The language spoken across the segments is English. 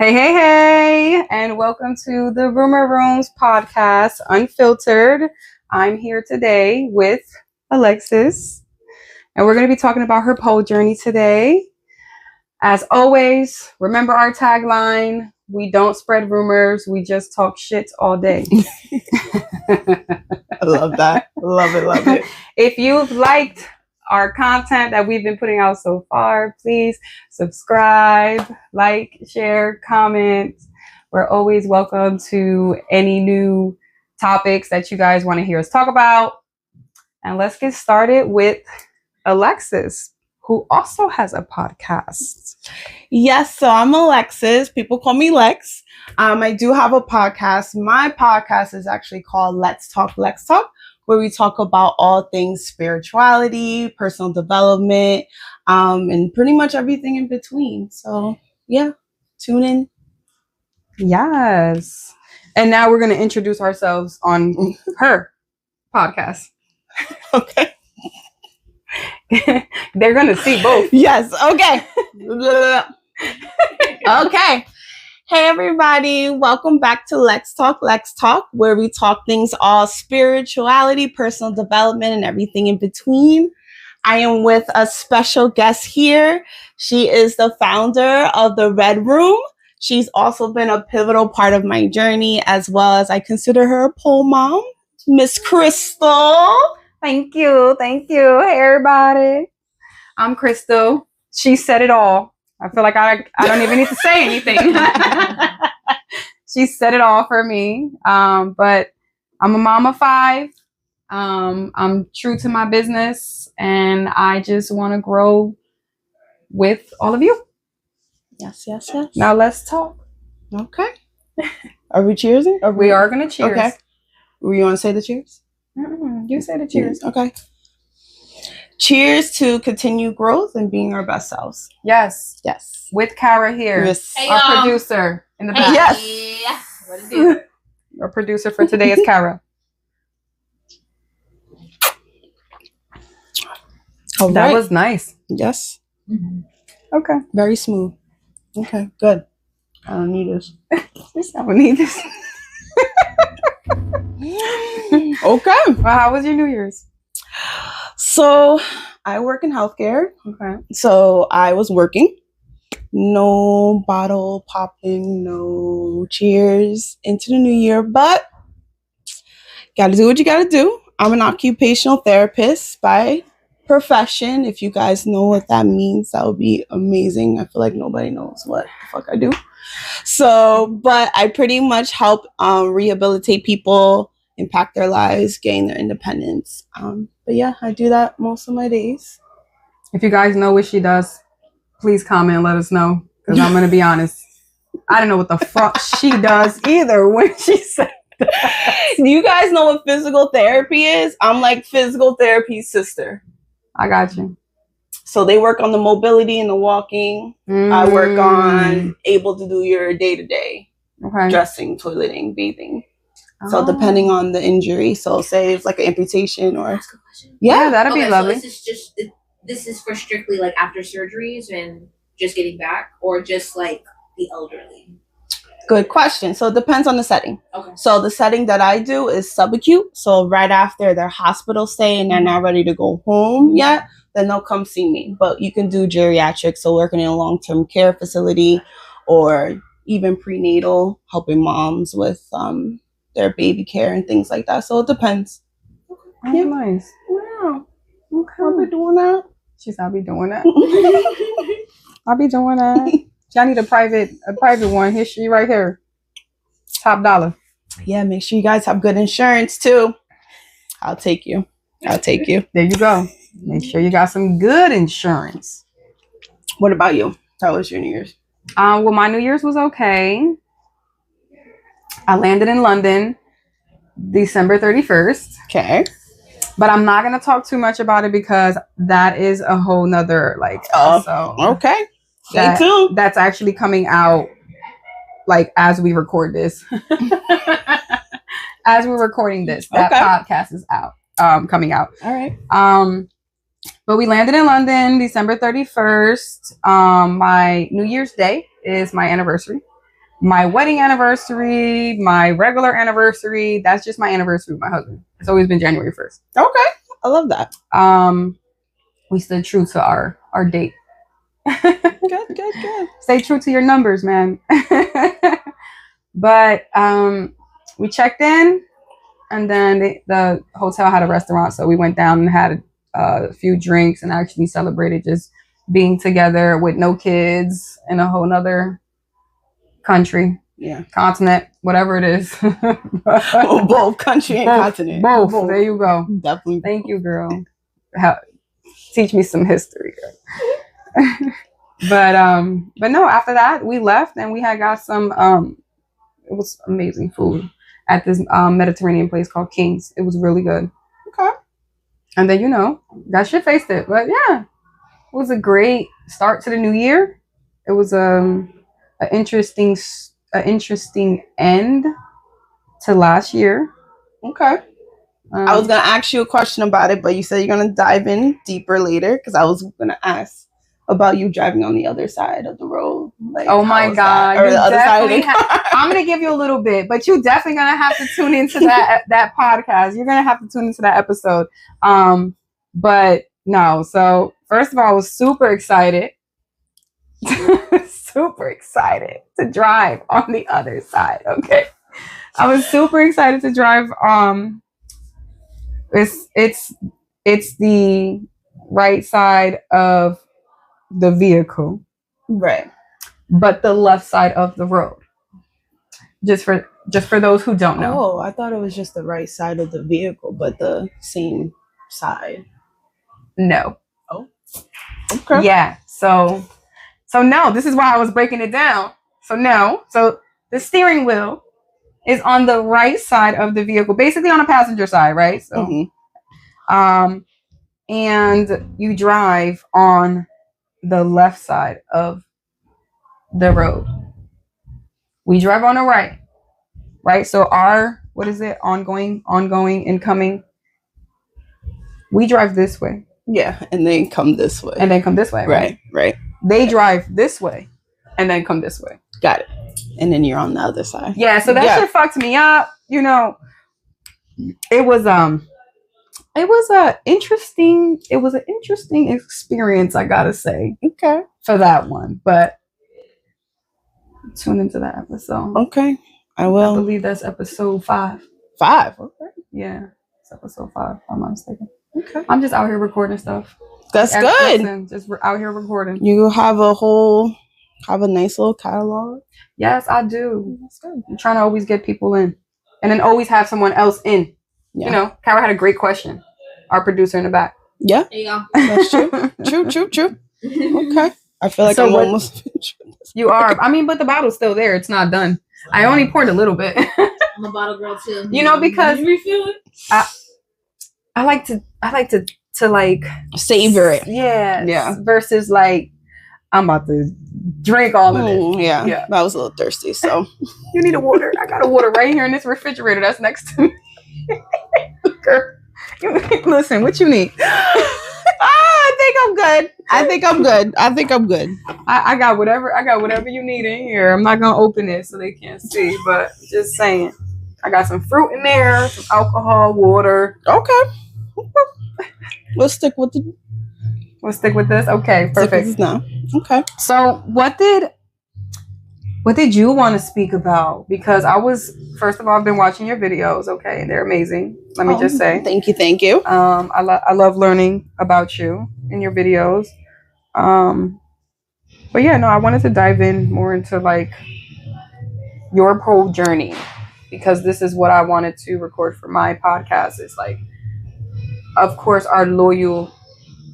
Hey, and welcome to the Rumor Rooms podcast, Unfiltered. I'm here today with Alexis, and we're going to be talking about her pole journey today. As always, remember our tagline, we don't spread rumors, we just talk shit all day. I love that. Love it. If you've liked our content that we've been putting out so far, please subscribe, like, share, comment. We're always welcome to any new topics that you guys want to hear us talk about. And let's get started with Alexis, who also has a podcast. Yes, so I'm Alexis. People call me Lex. I do have a podcast. My podcast is actually called Let's Talk, where we talk about all things spirituality, personal development, and pretty much everything in between. So yeah, tune in. Yes. And now we're going to introduce ourselves on her podcast. Okay. They're going to see both. Yes. Okay. Okay. Hey, everybody. Welcome back to Let's Talk, where we talk things all spirituality, personal development, and everything in between. I am with a special guest here. She is the founder of the Red Room. She's also been a pivotal part of my journey, as well as I consider her a pole mom, Miss Crystal. Thank you. Hey, everybody. I'm Crystal. She said it all. I feel like I don't even need to say anything. She said it all for me. But I'm a mom of 5. I'm true to my business, and I just want to grow with all of you. Yes. Now let's talk. Okay. Are we cheersing? We are going to cheers. Okay. You want to say the cheers? You say the cheers. Okay. Cheers to continue growth and being our best selves. Yes. Yes. With Kara here. Yes. Hey, our producer in the back. Yes. What is it? Our producer for today is Kara. All That right. was nice. Yes. Mm-hmm. Okay. Very smooth. Okay. Good. I don't need this. I don't need this. Okay. Well, how was your New Year's? So I work in healthcare. Okay. So I was working. No bottle popping, no cheers into the new year, but gotta do what you gotta do. I'm an occupational therapist by profession. If you guys know what that means, that would be amazing. I feel like nobody knows what the fuck I do. So, but I pretty much help rehabilitate people, impact their lives, gain their independence. But yeah, I do that most of my days. If you guys know what she does, please comment and let us know. Because I'm going to be honest. I don't know what the fuck she does either when she said that. Do you guys know what physical therapy is? I'm like physical therapy's sister. I got you. So they work on the mobility and the walking. I work on able to do your day-to-day. Okay. Dressing, toileting, bathing. So depending on the injury. So say it's like an amputation or... Ask a question. Yeah, that'd be lovely. So this is for strictly like after surgeries and just getting back, or just like the elderly? Good question. So it depends on the setting. Okay. So the setting that I do is subacute. So right after their hospital stay and they're not ready to go home yet, then they'll come see me. But you can do geriatrics, so working in a long-term care facility, or even prenatal, helping moms with their baby care and things like that. So it depends. Oh, yeah. Nice. Wow. Okay. I'll be doing that. I'll be doing that. I'll be doing that. I need a private one. Here, she right here. Top dollar. Yeah, make sure you guys have good insurance too. I'll take you. There you go. Make sure you got some good insurance. What about you? How was your New Year's? Well, my New Year's was okay. I landed in London December 31st. Okay. But I'm not going to talk too much about it because that is a whole nother episode. Okay. Stay tuned. That's actually coming out as we record this. As we're recording this, that podcast is out, coming out. All right. But we landed in London December 31st. My New Year's Day is my anniversary. my wedding anniversary, my regular anniversary. That's just my anniversary with my husband. It's always been January 1st. Okay. I love that. We stood true to our date. Good. Stay true to your numbers, man. But we checked in, and then the hotel had a restaurant, so we went down and had a few drinks and actually celebrated just being together with no kids in a whole nother country, continent, whatever it is. Both country and continent. Both. There you go. Definitely. Thank you, girl. Teach me some history. But no, after that we left and we had got some it was amazing food at this Mediterranean place called King's. It was really good. Okay. And then got shit faced it. But yeah, it was a great start to the new year. It was an interesting end to last year. Okay. I was gonna ask you a question about it, but you said you're gonna dive in deeper later because I was gonna ask about you driving on the other side of the road. Like, oh my God! Or the other side of the I'm gonna give you a little bit, but you definitely gonna have to tune into that podcast. You're gonna have to tune into that episode. But no. So first of all, I was super excited, super excited to drive on the other side. Okay, I was super excited to drive. It's the right side of the vehicle, right, but the left side of the road. Just for those who don't know. Oh, I thought it was just the right side of the vehicle, but the same side. No. Oh. Okay. Yeah. So no, this is why I was breaking it down. So no. So the steering wheel is on the right side of the vehicle, basically on the passenger side, right? So and you drive on the left side of the road. We drive on the right? So our, what is it? Ongoing, incoming. We drive this way. Yeah, and then come this way. And then come this way. Right. They drive this way and then come this way. Got it. And then you're on the other side. Yeah, so that shit fucked me up. It was an interesting experience, I gotta say. Okay. For that one. But tune into that episode. Okay. I will. I believe that's episode 5. 5. Okay. Yeah. It's episode 5, if I'm not mistaken. Okay. I'm just out here recording stuff. That's good. Just out here recording. You have a nice little catalog. Yes, I do. That's good. I'm trying to always get people in. And then always have someone else in. Yeah. Kara had a great question. Our producer in the back. Yeah. There you go. That's true. True. Okay. I feel like I'm almost finished. You are. I mean, but the bottle's still there. It's not done. I only poured a little bit. I'm a bottle girl too. Because you refill it? I like to like savor it. Yeah. Versus like I'm about to drink all of it. Yeah. I was a little thirsty, so you need a water. I got a water right here in this refrigerator that's next to me. Girl, listen, what you need? I think I'm good. I got whatever you need in here. I'm not gonna open it so they can't see, but just saying. I got some fruit in there, some alcohol, water. Okay. We'll stick with this. Okay, perfect. Now. Okay. So what did you want to speak about? Because first of all, I've been watching your videos. Okay, they're amazing. Let me just say. Thank you. I love learning about you in your videos. But yeah, no, I wanted to dive in more into like your whole journey, because this is what I wanted to record for my podcast. It's like, of course, our loyal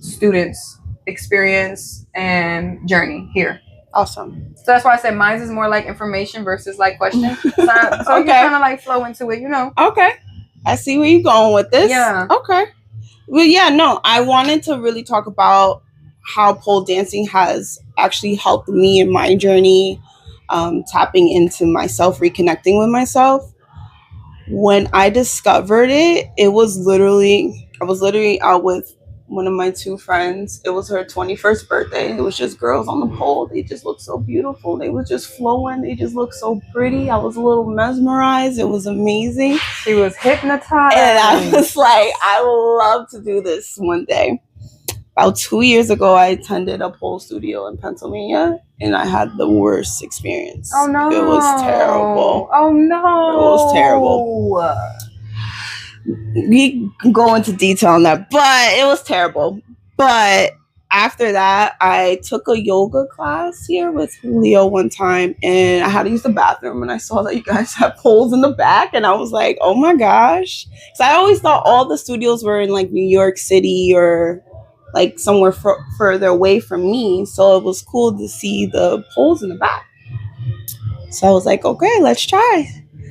students' experience and journey here. Awesome. So that's why I said mine is more like information versus like questions. So okay. You kind of like flow into it, Okay. I see where you're going with this. Yeah. Okay. Well, yeah, no, I wanted to really talk about how pole dancing has actually helped me in my journey, tapping into myself, reconnecting with myself. When I discovered it, I was literally out with one of my two friends, it was her 21st birthday. It was just girls on the pole. They just looked so beautiful. They was just flowing. They just looked so pretty. I was a little mesmerized. It was amazing. She was hypnotized. And I was like, I would love to do this one day. About 2 years ago, I attended a pole studio in Pennsylvania, and I had the worst experience. Oh, no. It was terrible. Oh, no. It was terrible. We can go into detail on that, but it was terrible. But after that, I took a yoga class here with Julio one time, and I had to use the bathroom, and I saw that you guys have poles in the back, and I was like, oh my gosh. So I always thought all the studios were in like New York City or like somewhere further away from me. So it was cool to see the poles in the back. So I was like, okay, let's try.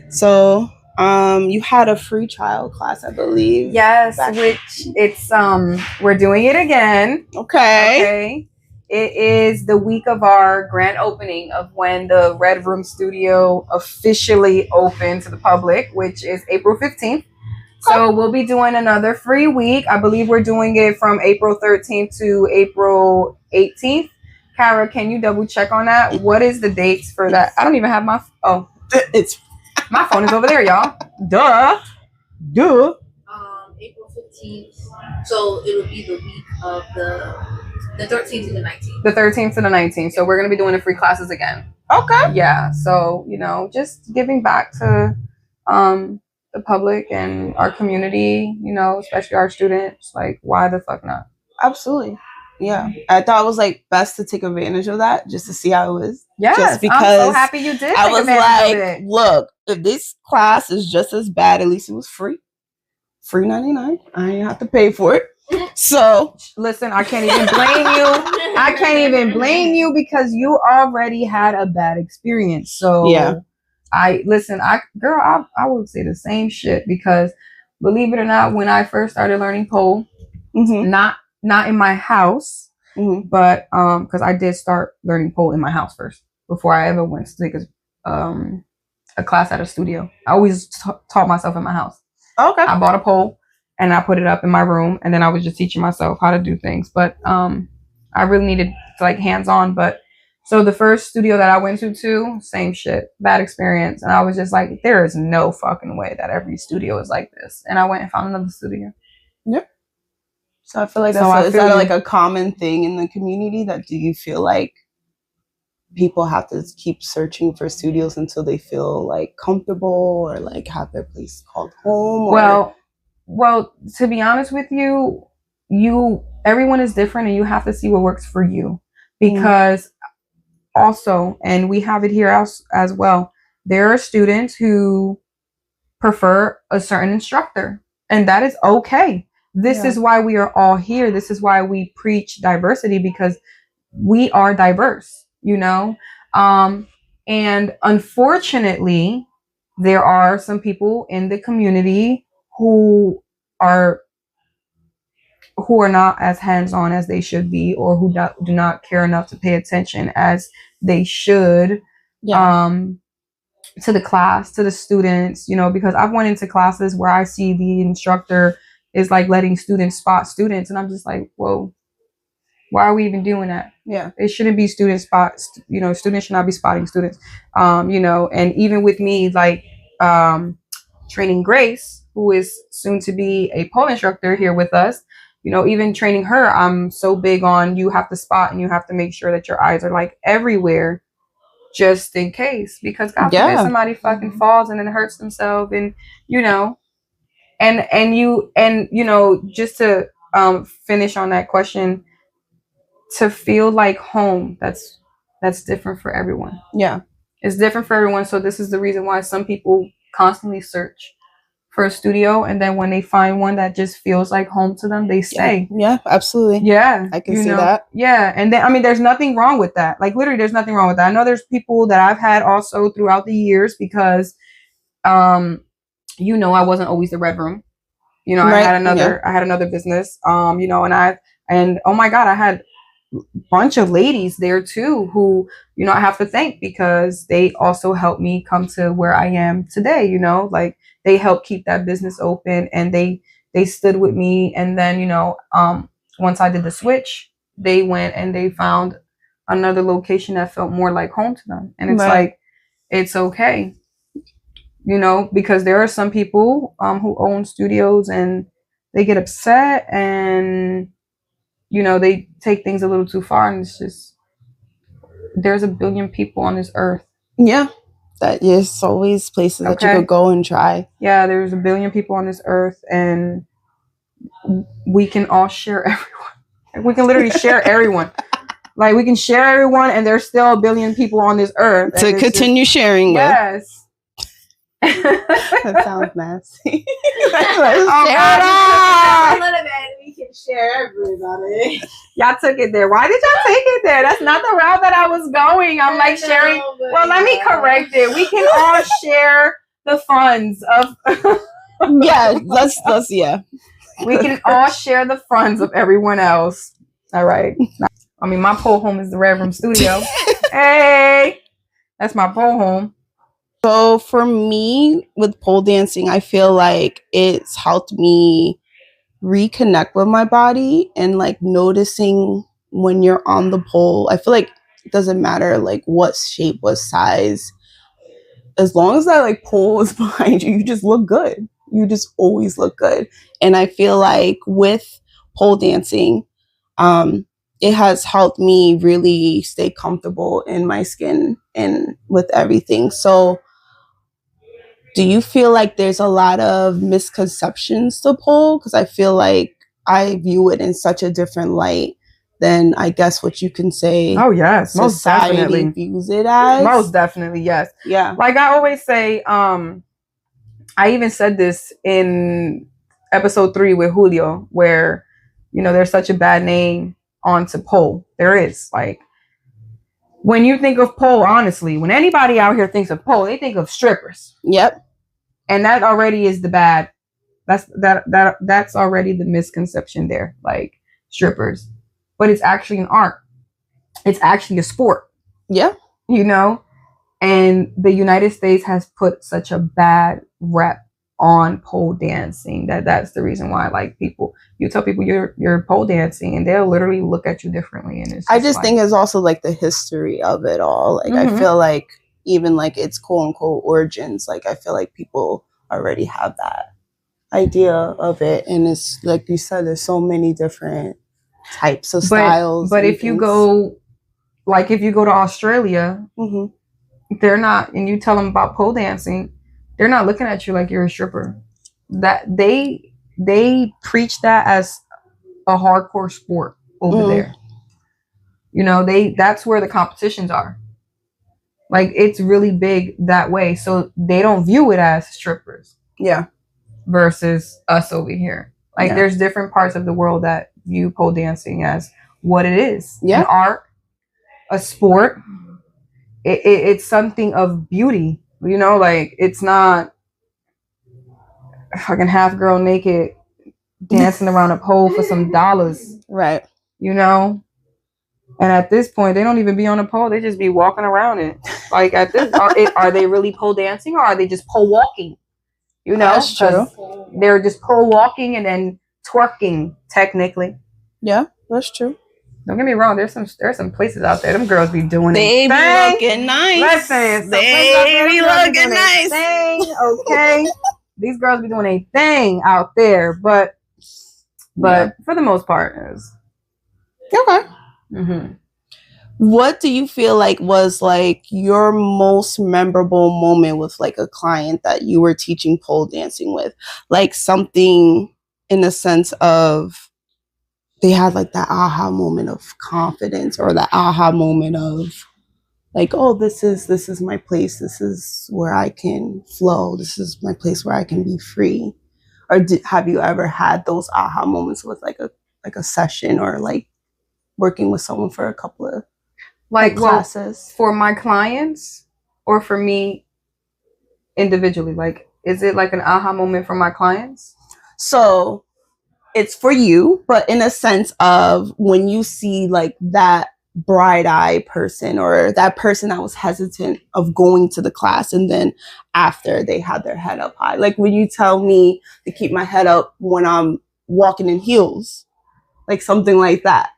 So you had a free trial class, I believe. Yes, which it's we're doing it again. Okay. It is the week of our grand opening of when the Red Room Studio officially opened to the public, which is April 15th. So we'll be doing another free week. I believe we're doing it from April 13th to April 18th. Kara, can you double check on that? What is the dates for that? I don't even have my it's my phone is over there, y'all. Duh. April 15th. So it'll be the week of the 13th to the 19th. The 13th to the 19th. So we're gonna be doing the free classes again. okay. Yeah. So, just giving back to the public and our community, especially our students. Like, why the fuck not? Absolutely. Yeah. I thought it was like best to take advantage of that just to see how it was. Yes, just because I'm so happy you did. I was like, look, if this class is just as bad, at least it was free. Free 99. I didn't have to pay for it. So listen, I can't even blame you. I can't even blame you because you already had a bad experience. So yeah. I would say the same shit because believe it or not, when I first started learning pole, not in my house, but because I did start learning pole in my house first before I ever went to take a class at a studio. I always taught myself in my house. Okay. I bought a pole and I put it up in my room, and then I was just teaching myself how to do things. But I really needed like hands-on. But so the first studio that I went to, same shit, bad experience. And I was just like, there is no fucking way that every studio is like this. And I went and found another studio. Yep. So I feel like is that like a common thing in the community? That do you feel like people have to keep searching for studios until they feel like comfortable or like have their place called home? Well, to be honest with you, everyone is different and you have to see what works for you. Because also, and we have it here as well, there are students who prefer a certain instructor, and that is okay. This is why we are all here. This is why we preach diversity, because we are diverse, and unfortunately, there are some people in the community who are not as hands-on as they should be, or who do not care enough to pay attention as they should to the class, to the students, because I've went into classes where I see the instructor is like letting students spot students, and I'm just like, whoa, why are we even doing that? Yeah, it shouldn't be student spots. Students should not be spotting students. And even with me, like training Grace, who is soon to be a pole instructor here with us, even training her, I'm so big on you have to spot and you have to make sure that your eyes are like everywhere, just in case, because God forbid somebody fucking falls and then hurts themselves, and just to finish on that question, to feel like home, that's different for everyone. Yeah, it's different for everyone. So this is the reason why some people constantly search for a studio, and then when they find one that just feels like home to them, they stay. Yeah, absolutely. Yeah, I can see that. Yeah, and then there's nothing wrong with that. Like literally, there's nothing wrong with that. I know there's people that I've had also throughout the years because, I wasn't always the Red Room. I had another business. And oh my God, I had a bunch of ladies there too who, I have to thank, because they also helped me come to where I am today. Like they helped keep that business open, and they stood with me. And then, once I did the switch, they went and they found another location that felt more like home to them. And it's like, it's okay, you know, because there are some people who own studios and they get upset and, you know, they take things a little too far, and it's just, there's a billion people on this earth. Yeah. That is always places that you could go and try. Yeah, there's a billion people on this earth, and we can all share everyone. We can literally share everyone. Like, we can share everyone, and there's still a billion people on this earth. To continue sharing with. Yes. That sounds nasty. We can share everybody. Y'all took it there. Why did y'all take it there? That's not the route that I was going. I'm like sharing. Well, let me correct it. We can all share the funds of. Yeah, let's yeah. We can all share the funds of everyone else. All right. I mean, my pole home is the Red Room Studio. Hey, that's my pole home. So for me, with pole dancing, I feel like it's helped me reconnect with my body and like noticing when you're on the pole. I feel like it doesn't matter like what shape, what size. As long as that like pole is behind you, you just look good. You just always look good. And I feel like with pole dancing, it has helped me really stay comfortable in my skin and with everything. So do you feel like there's a lot of misconceptions to pole? Because I feel like I view it in such a different light than I guess what you can say. Oh yes, most definitely views it as. Most definitely, yes. Yeah. Like I always say, I even said this in episode 3 with Julio, where, you know, there's such a bad name onto pole. There is, like, when you think of pole, honestly, when anybody out here thinks of pole, they think of strippers. Yep. And that already is the bad. That's already the misconception there, like strippers. But it's actually an art. It's actually a sport. Yeah. You know? And the United States has put such a bad rep on pole dancing that's the reason why, like, people, you tell people you're pole dancing and they'll literally look at you differently. And it's I just like, think it's also like the history of it all. Like I feel like even like its quote unquote origins, like I feel like people already have that idea of it. And it's like you said, there's so many different types of styles. But if you go to Australia, they're not, and you tell them about pole dancing, they're not looking at you like you're a stripper. That they preach that as a hardcore sport over there. You know, that's where the competitions are. Like, it's really big that way. So they don't view it as strippers. Yeah. Versus us over here. Like, there's different parts of the world that view pole dancing as what it is. Yeah. An art, a sport. It's something of beauty. You know, like, it's not fucking half girl naked dancing around a pole for some dollars. Right. You know? And at this point, they don't even be on a pole. They just be walking around it. Like, at this, are they really pole dancing, or are they just pole walking? You know? That's true. They're just pole walking and then twerking, technically. Yeah, that's true. Don't get me wrong. There's some places out there. Them girls be doing they it. They be looking nice. Listen, they be looking nice. Okay. These girls be doing a thing out there, but for the most part, is okay. Mm-hmm. What do you feel like was like your most memorable moment with like a client that you were teaching pole dancing with? Like something in the sense of they had like that aha moment of confidence, or that aha moment of like, oh, this is my place. This is where I can flow. This is my place where I can be free. Or have you ever had those aha moments with like a session, or like working with someone for a couple of classes? For my clients or for me individually? Like, is it like an aha moment for my clients? So it's for you, but in a sense of when you see like that bright-eyed person, or that person that was hesitant of going to the class, and then after they had their head up high. Like when you tell me to keep my head up when I'm walking in heels, like something like that.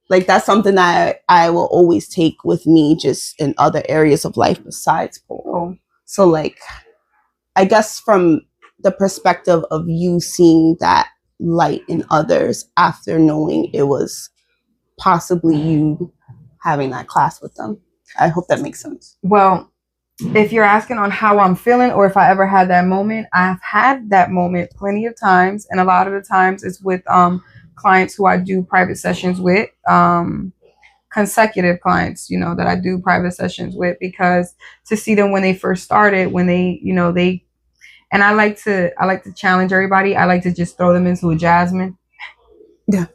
Like that's something that I will always take with me just in other areas of life besides pole. So like, I guess from the perspective of you seeing that light in others after knowing it was possibly you having that class with them. I hope that makes sense. Well, if you're asking on how I'm feeling or if I ever had that moment, I've had that moment plenty of times. And a lot of the times it's with clients who I do private sessions with, consecutive clients, you know, that I do private sessions with, because to see them when they first started, when they, you know, and I like to challenge everybody. I like to just throw them into a jasmine. Yeah.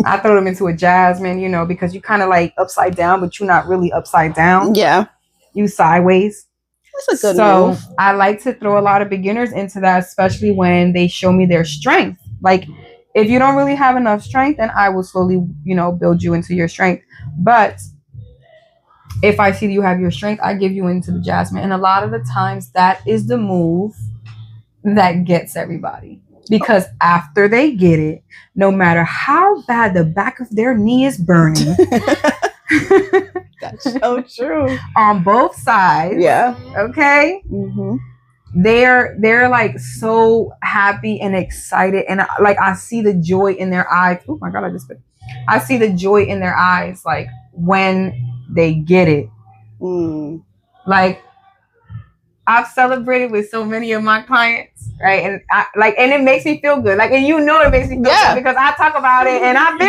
I throw them into a jasmine, you know, because you kind of like upside down, but you're not really upside down. Yeah. You sideways. That's a good move. I like to throw a lot of beginners into that, especially when they show me their strength. Like, if you don't really have enough strength, then I will slowly, you know, build you into your strength. But if I see you have your strength, I give you into the jasmine. And a lot of the times that is the move that gets everybody. Because after they get it, no matter how bad the back of their knee is burning, that's so true. On both sides. Yeah. Okay. Mm-hmm. They're like so happy and excited, and like I see the joy in their eyes. Oh my god! I see the joy in their eyes, like when they get it. Like, I've celebrated with so many of my clients, right? And and it makes me feel good. Like, and you know, it makes me feel good because I talk about it and I feel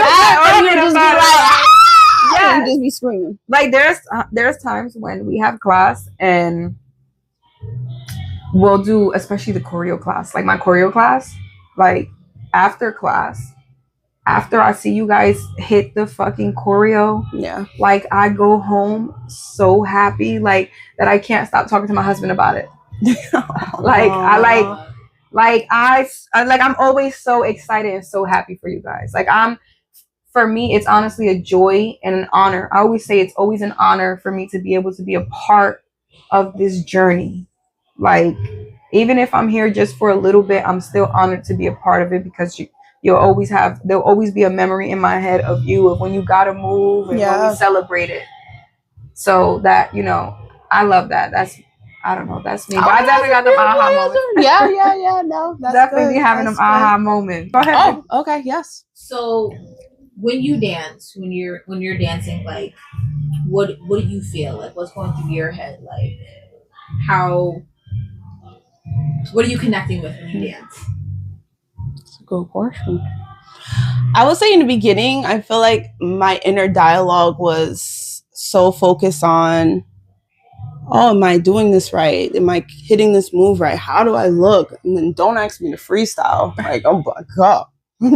yeah, just be screaming. Like, there's times when we have class and we'll do, especially the choreo class, like my choreo class, like after class, after I see you guys hit the fucking choreo, like I go home so happy, like that I can't stop talking to my husband about it. I'm always so excited and so happy for you guys. Like, for me, it's honestly a joy and an honor. I always say it's always an honor for me to be able to be a part of this journey. Like, even if I'm here just for a little bit, I'm still honored to be a part of it, because there'll always be a memory in my head of you, of when you gotta move and when we celebrate it. So that, you know, I love that. That's me. But I definitely got them aha moments. Yeah. No, that's definitely be having them aha moments. Go ahead. Oh, okay, yes. So, when you dance, when you're dancing, like, what do you feel? Like, what's going through your head? Like, what are you connecting with when you dance? That's a good question. I would say in the beginning, I feel like my inner dialogue was so focused on, oh, am I doing this right? Am I hitting this move right? How do I look? And then don't ask me to freestyle. Like, oh my God.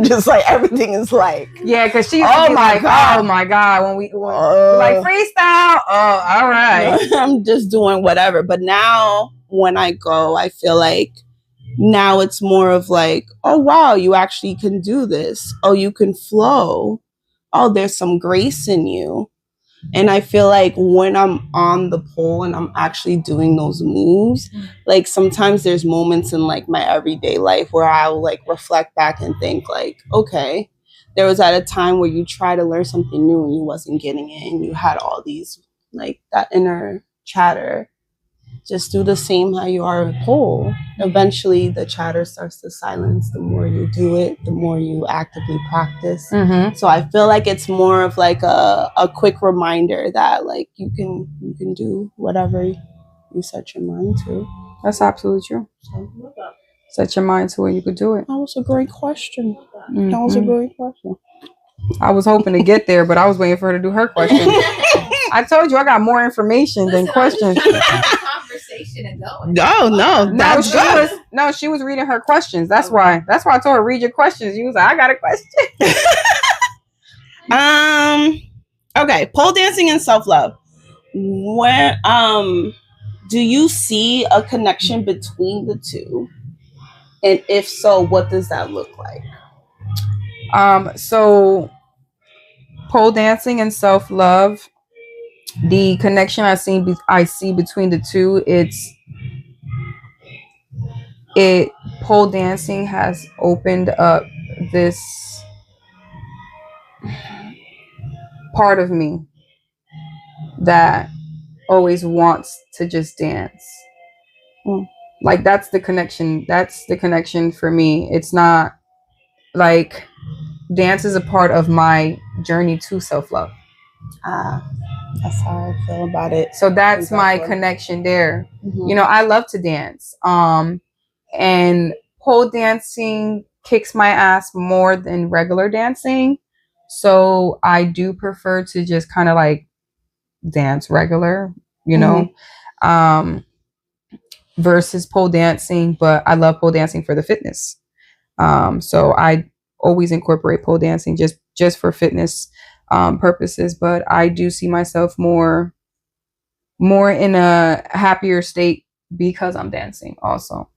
Just like everything is like, yeah, because she's oh my god, when we like freestyle, all right. I'm just doing whatever. But now when I go, I feel like now it's more of like, oh wow, you actually can do this. Oh, you can flow. Oh, there's some grace in you. And I feel like when I'm on the pole and I'm actually doing those moves, like sometimes there's moments in like my everyday life where I'll like reflect back and think like, okay, there was at a time where you try to learn something new and you wasn't getting it. And you had all these, like that inner chatter. Just do the same how you are with pole. Eventually the chatter starts to silence. The more you do it, the more you actively practice. Mm-hmm. So I feel like it's more of like a quick reminder that like you can do whatever you set your mind to. That's absolutely true. So, set your mind to it, you could do it. That was a great question. Mm-hmm. That was a great question. I was hoping to get there, but I was waiting for her to do her question. I told you I got more information than questions. Conversation and going. No, she was reading her questions. That's why I told her, read your questions. You was like, I got a question. Okay, pole dancing and self-love. Where do you see a connection between the two? And if so, what does that look like? So pole dancing and self-love, the connection I see between the two, pole dancing has opened up this part of me that always wants to just dance. Like that's the connection. That's the connection for me. It's not like dance is a part of my journey to self-love. That's how I feel about it. So that's my connection there. You know, I love to dance. And pole dancing kicks my ass more than regular dancing. So I do prefer to just kind of like dance regular, you know, versus pole dancing. But I love pole dancing for the fitness. So I always incorporate pole dancing just for fitness purposes. But I do see myself more in a happier state because I'm dancing also.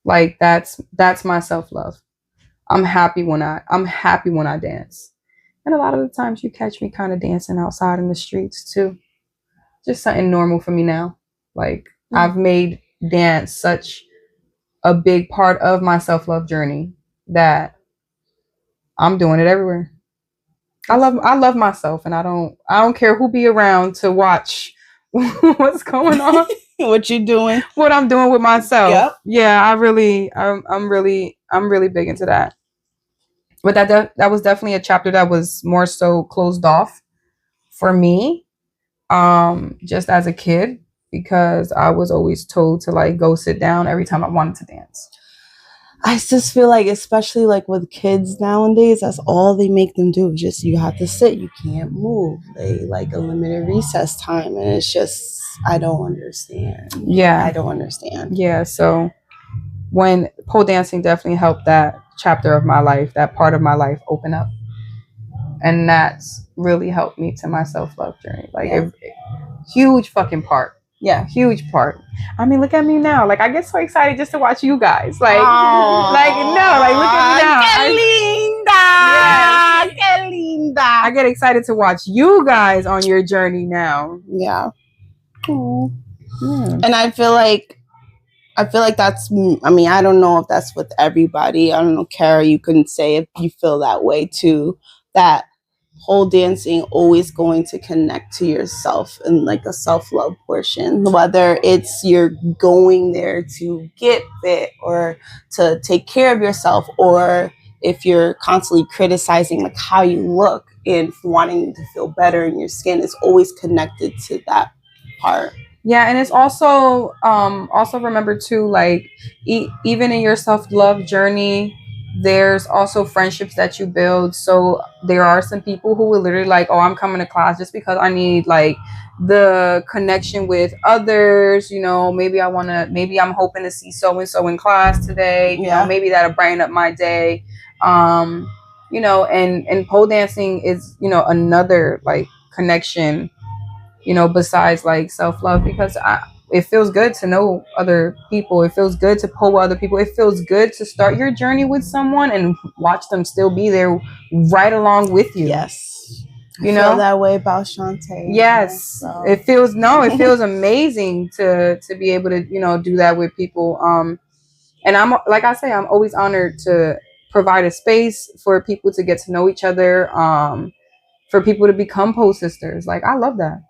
Like that's my self-love. I'm happy when I dance. And a lot of the times you catch me kind of dancing outside in the streets too. Just something normal for me now. Like I've made dance such a big part of my self-love journey that I'm doing it everywhere. I love myself, and I don't care who be around to watch what's going on. What you doing? What I'm doing with myself. Yep. Yeah, I'm really big into that. But that was definitely a chapter that was more so closed off for me, just as a kid, because I was always told to like go sit down every time I wanted to dance. I just feel like, especially like with kids nowadays, that's all they make them do. Just you have to sit, you can't move. They like a limited recess time, and it's just I don't understand. Yeah, I don't understand. Yeah, so when pole dancing definitely helped that chapter of my life, that part of my life open up, and that's really helped me to my self-love journey. Like a huge fucking part. Yeah, huge part. I mean, look at me now. Like I get so excited just to watch you guys. Like, like no, like look at me now. Que linda. I get excited to watch you guys on your journey now. Yeah. And I feel like that's, I mean, I don't know if that's with everybody. I don't know, Kara, you couldn't say if you feel that way too, that pole dancing always going to connect to yourself in like a self-love portion, whether it's you're going there to get fit or to take care of yourself, or if you're constantly criticizing like how you look and wanting to feel better in your skin, it's always connected to that part. Yeah, and it's also remember too, like even in your self-love journey, there's also friendships that you build. So there are some people who will literally like, oh, I'm coming to class just because I need like the connection with others. You know, maybe I'm hoping to see so and so in class today. You know, maybe that'll brighten up my day. You know, and pole dancing is, you know, another like connection, you know, besides like self-love, because it feels good to know other people. It feels good to pull other people. It feels good to start your journey with someone and watch them still be there right along with you. Yes. You I know feel that way about Shantae. Yes. So. It feels amazing to be able to, you know, do that with people. And I'm, like I say, I'm always honored to provide a space for people to get to know each other, for people to become pole sisters. Like, I love that.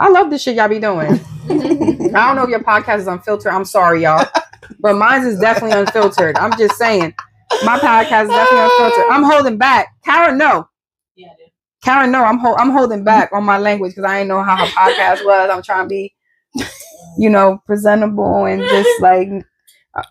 I love the shit y'all be doing. I don't know if your podcast is unfiltered. I'm sorry, y'all. But mine is definitely unfiltered. I'm just saying. My podcast is definitely unfiltered. I'm holding back. Karen, no. Yeah, I do. Karen, no. I'm holding back on my language because I didn't know how her podcast was. I'm trying to be, you know, presentable and just like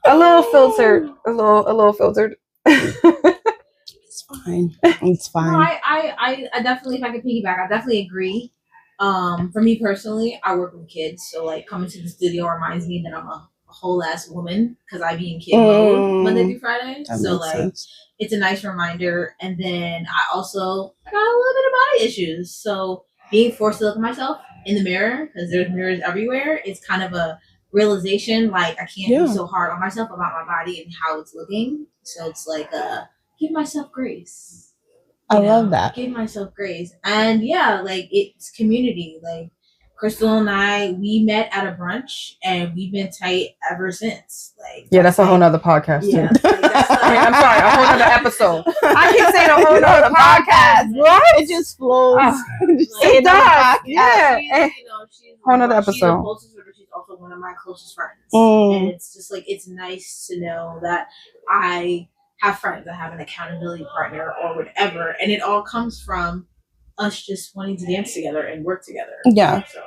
a little filtered. A little filtered. It's fine. It's fine. No, I definitely, if I could piggyback, I definitely agree. For me personally, I work with kids, so like coming to the studio reminds me that I'm a whole ass woman because I be in kid mode Monday through Friday. So like sense. It's a nice reminder. And then I got a little bit of body issues, so being forced to look at myself in the mirror because there's mirrors everywhere, it's kind of a realization like I can't be so hard on myself about my body and how it's looking. So it's like give myself grace. I love that. Give myself grace. And yeah, like it's community. Like Crystal and I, we met at a brunch and we've been tight ever since. Like, Yeah, that's a whole nother podcast. Yeah, Too. like, that's I'm sorry, a whole nother episode. I keep saying a whole nother podcast. What? It just flows. It does. Yeah. She's Whole nother She's episode. the closest, but she's also one of my closest friends. Mm. And it's just like, it's nice to know that I have friends that have an accountability partner or whatever, and it all comes from us just wanting to dance together and work together. Yeah. So.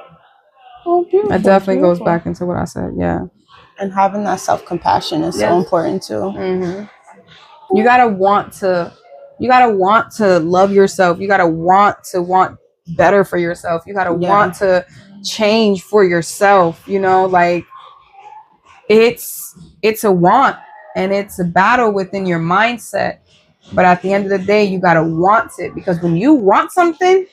Oh, beautiful, It definitely beautiful. goes back into what I said. Yeah. And having that self-compassion is so important too. Mm-hmm. You gotta want to love yourself. You gotta want better for yourself. You gotta want to change for yourself. You know, like it's a want and it's a battle within your mindset. But at the end of the day, you gotta want it, because when you want something,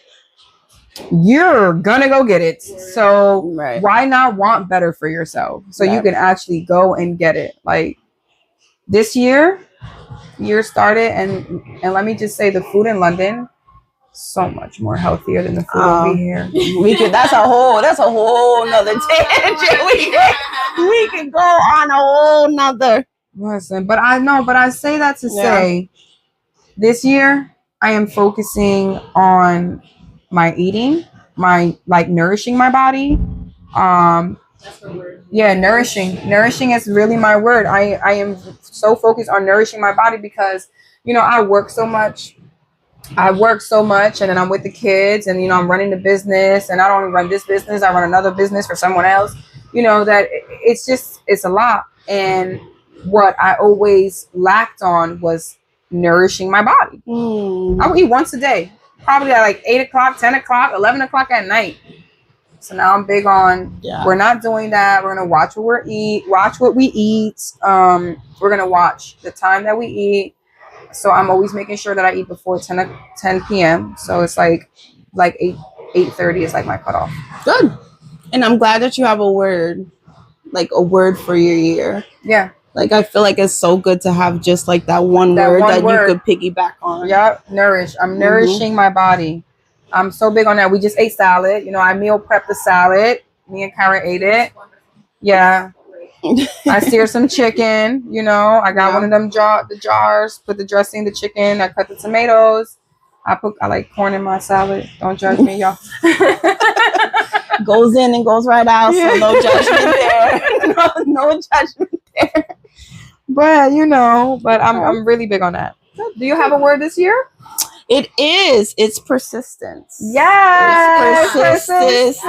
you're gonna go get it. So why not want better for yourself so you can actually go and get it? Like this year started, and let me just say, the food in London so much more healthier than the food over here. That's a whole nother tangent. We can go on a whole nother. Listen, but I say that to say this year I am focusing on my eating, my nourishing my body. That's the word. Yeah, nourishing is really my word. I am so focused on nourishing my body because I work so much, and then I'm with the kids, and I'm running the business, and I don't run this business, I run another business for someone else. That it's a lot, and what I always lacked on was nourishing my body. I would eat once a day, probably at like 8 o'clock, 10 o'clock, 11 o'clock at night. So now I'm big on, we're not doing that. We're going to watch what we eat. We're going to watch the time that we eat. So I'm always making sure that I eat before 10 p.m. So it's like 8:30 is like my cutoff. Good. And I'm glad that you have a word for your year. Yeah. Like, I feel like it's so good to have just like that one word you could piggyback on. Yeah, nourish. I'm nourishing my body. I'm so big on that. We just ate salad. I meal prepped the salad. Me and Karen ate it. Yeah. I seared some chicken. I got one of them the jars. Put the dressing, the chicken. I cut the tomatoes. I like corn in my salad. Don't judge me, y'all. Goes in and goes right out. So no judgment there. No judgment there. But I'm really big on that. Do you have a word this year? It is. It's persistence. Yes. Persistence.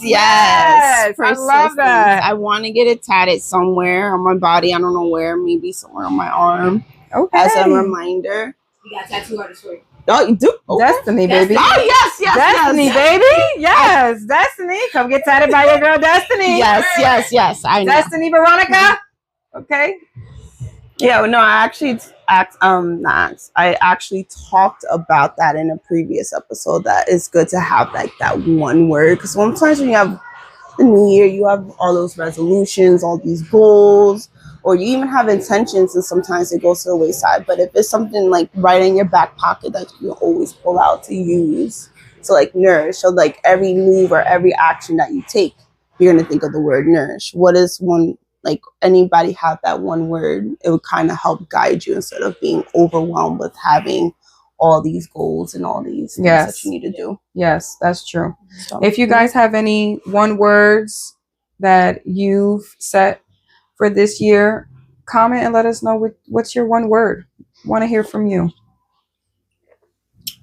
Yes. I love that. I want to get it tatted somewhere on my body. I don't know where. Maybe somewhere on my arm. Okay. As a reminder. We got tattoo artists for you. Oh, you do? Okay. Destiny, baby. Oh, yes. Destiny, baby. Yes. Destiny. Come get tatted by your girl, Destiny. Yes. I know. Destiny Veronica. Okay. Yeah, no, I actually talked about that in a previous episode, that it's good to have like that one word, because sometimes when you have the new year, you have all those resolutions, all these goals, or you even have intentions, and sometimes it goes to the wayside. But if it's something like right in your back pocket that you can always pull out to use to like nourish, so like every move or every action that you take, you're going to think of the word nourish. What is one, like, anybody have that one word? It would kind of help guide you instead of being overwhelmed with having all these goals and all these things that you need to do. Yes, that's true. So, if you guys have any one words that you've set for this year, comment and let us know what's your one word. Want to hear from you.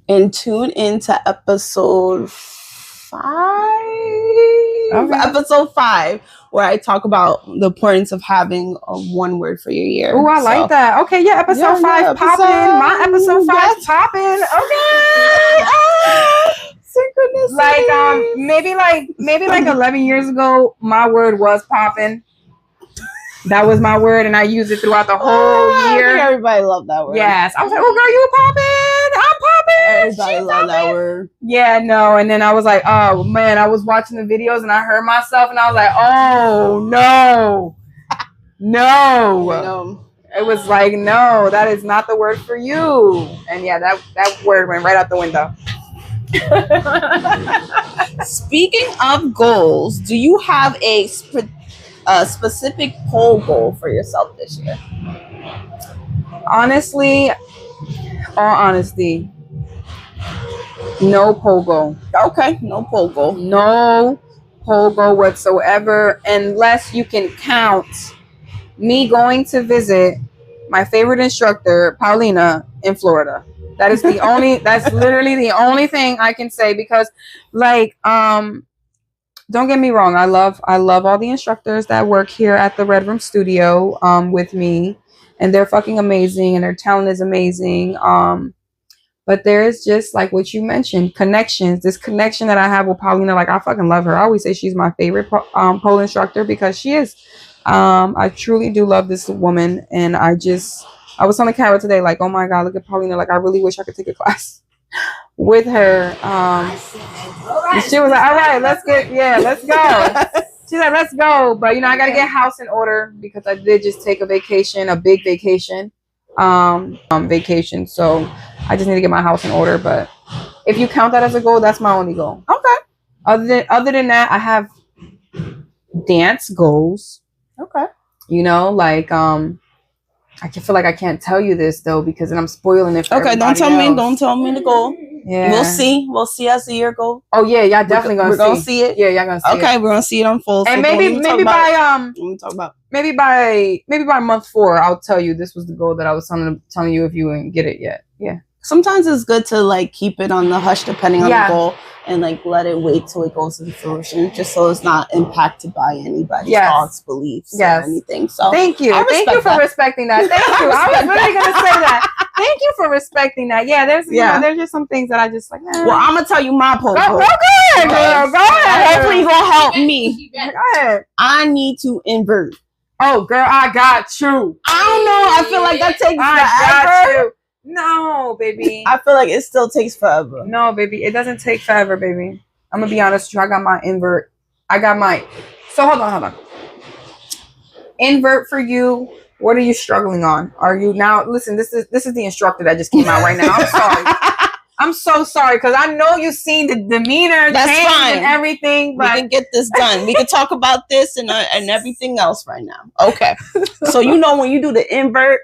And tune into episode 5. Okay. Episode 5, where I talk about the importance of having a one word for your year. Oh, I like that. Okay, yeah, episode 5 popping. My episode 5 popping. Okay. Synchronicity. Like maybe 11 years ago, my word was popping. That was my word, and I used it throughout the whole year. I think everybody loved that word. Yes, I was like, "Oh, girl, you popping? I'm popping." Everybody loved that word. Yeah, no, and then I was like, "Oh man," I was watching the videos, and I heard myself, and I was like, "Oh no." It was like, "No, that is not the word for you." And yeah, that word went right out the window. Speaking of goals, do you have a specific pole goal for yourself this year? Honestly, all honesty, no pole goal. Okay, no pole goal. No pole goal whatsoever, unless you can count me going to visit my favorite instructor, Paulina, in Florida. That is the only. That's literally the only thing I can say because, like, don't get me wrong. I love all the instructors that work here at the Red Room Studio with me, and they're fucking amazing, and their talent is amazing. But there is just like what you mentioned, connections. This connection that I have with Paulina, like I fucking love her. I always say she's my favorite pole instructor because she is. I truly do love this woman, and I was on the camera today, like, oh my god, look at Paulina. Like I really wish I could take a class with her. She was like, all right, let's go. She's like, let's go. But I gotta get house in order because I did just take a vacation, a big vacation. Vacation. So I just need to get my house in order. But if you count that as a goal, that's my only goal. Okay. Other than that, I have dance goals. Okay. Like I can feel like I can't tell you this though because then I'm spoiling it for okay, don't tell me the goal. Yeah. We'll see as the year goes. Oh yeah, y'all definitely we're gonna see it. Yeah, y'all gonna see it. Okay, we're gonna see it unfold. And so maybe by maybe by month 4, I'll tell you this was the goal that I was telling you if you didn't get it yet. Yeah. Sometimes it's good to like keep it on the hush depending on the goal and like let it wait till it goes into fruition just so it's not impacted by anybody's thoughts, beliefs, or anything. So thank you for respecting that. Thank you. I was really gonna say that. Thank you for respecting that. Yeah, there's just some things that I just like. Well, I'm gonna tell you my pole. Go ahead, girl. Go ahead. Hopefully, you're gonna help me. Go ahead. I need to invert. Oh, girl, I got you. I don't know. I feel like that takes forever. Got you. No, baby. I feel like it still takes forever. No, baby. It doesn't take forever, baby. I'm gonna be honest with you. I got my invert. So hold on. Invert for you. What are you struggling on? Are you now? Listen, this is the instructor that just came out right now. I'm sorry. I'm so sorry because I know you've seen the demeanor change and everything. But we can get this done. We can talk about this and everything else right now. Okay. So when you do the invert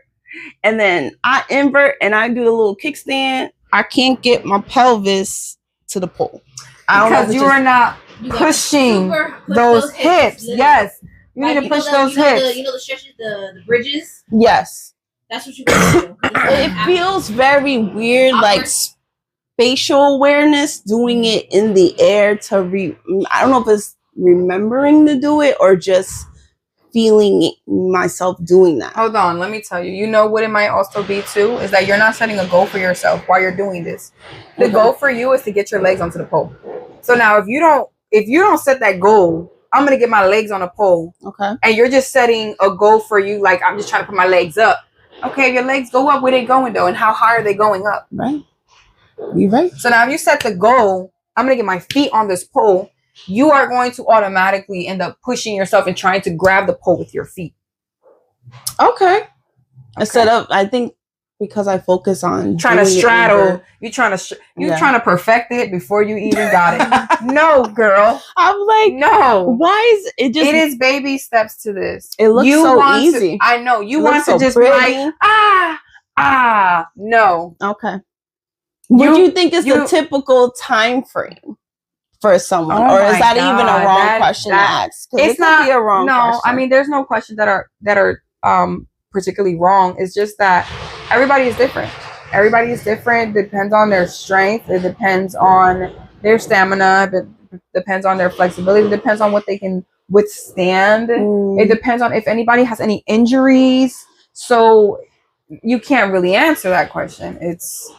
and then I invert and I do the little kickstand, I can't get my pelvis to the pole. Because you are not pushing those hips. Yes. You need to push those hips. The stretches, the bridges? Yes. That's what you gotta do. It feels very weird, like spatial awareness, doing it in the air I don't know if it's remembering to do it or just feeling myself doing that. Hold on, let me tell you. You know what it might also be too is that you're not setting a goal for yourself while you're doing this. The goal for you is to get your legs onto the pole. So now if you don't set that goal, I'm gonna get my legs on a pole. Okay. And you're just setting a goal for you, like I'm just trying to put my legs up. Okay, if your legs go up, where they going though, and how high are they going up? Right. You're right. So now if you set the goal, I'm gonna get my feet on this pole, you are going to automatically end up pushing yourself and trying to grab the pole with your feet. Okay. Instead of, I think because I focus on trying to straddle, you're trying to perfect it before you even got it. No, girl. I'm like, no. Why is it just? It is baby steps to this. It looks so easy. I know you want to just be like no. Okay. What do you think is the typical time frame for someone, or is that even a wrong question to ask? It's not a wrong question. I mean, there's no questions that are particularly wrong. It's just that everybody is different. Everybody is different. Depends on their strength. It depends on their stamina. It depends on their flexibility. It depends on what they can withstand. It depends on if anybody has any injuries. So you can't really answer that question. It's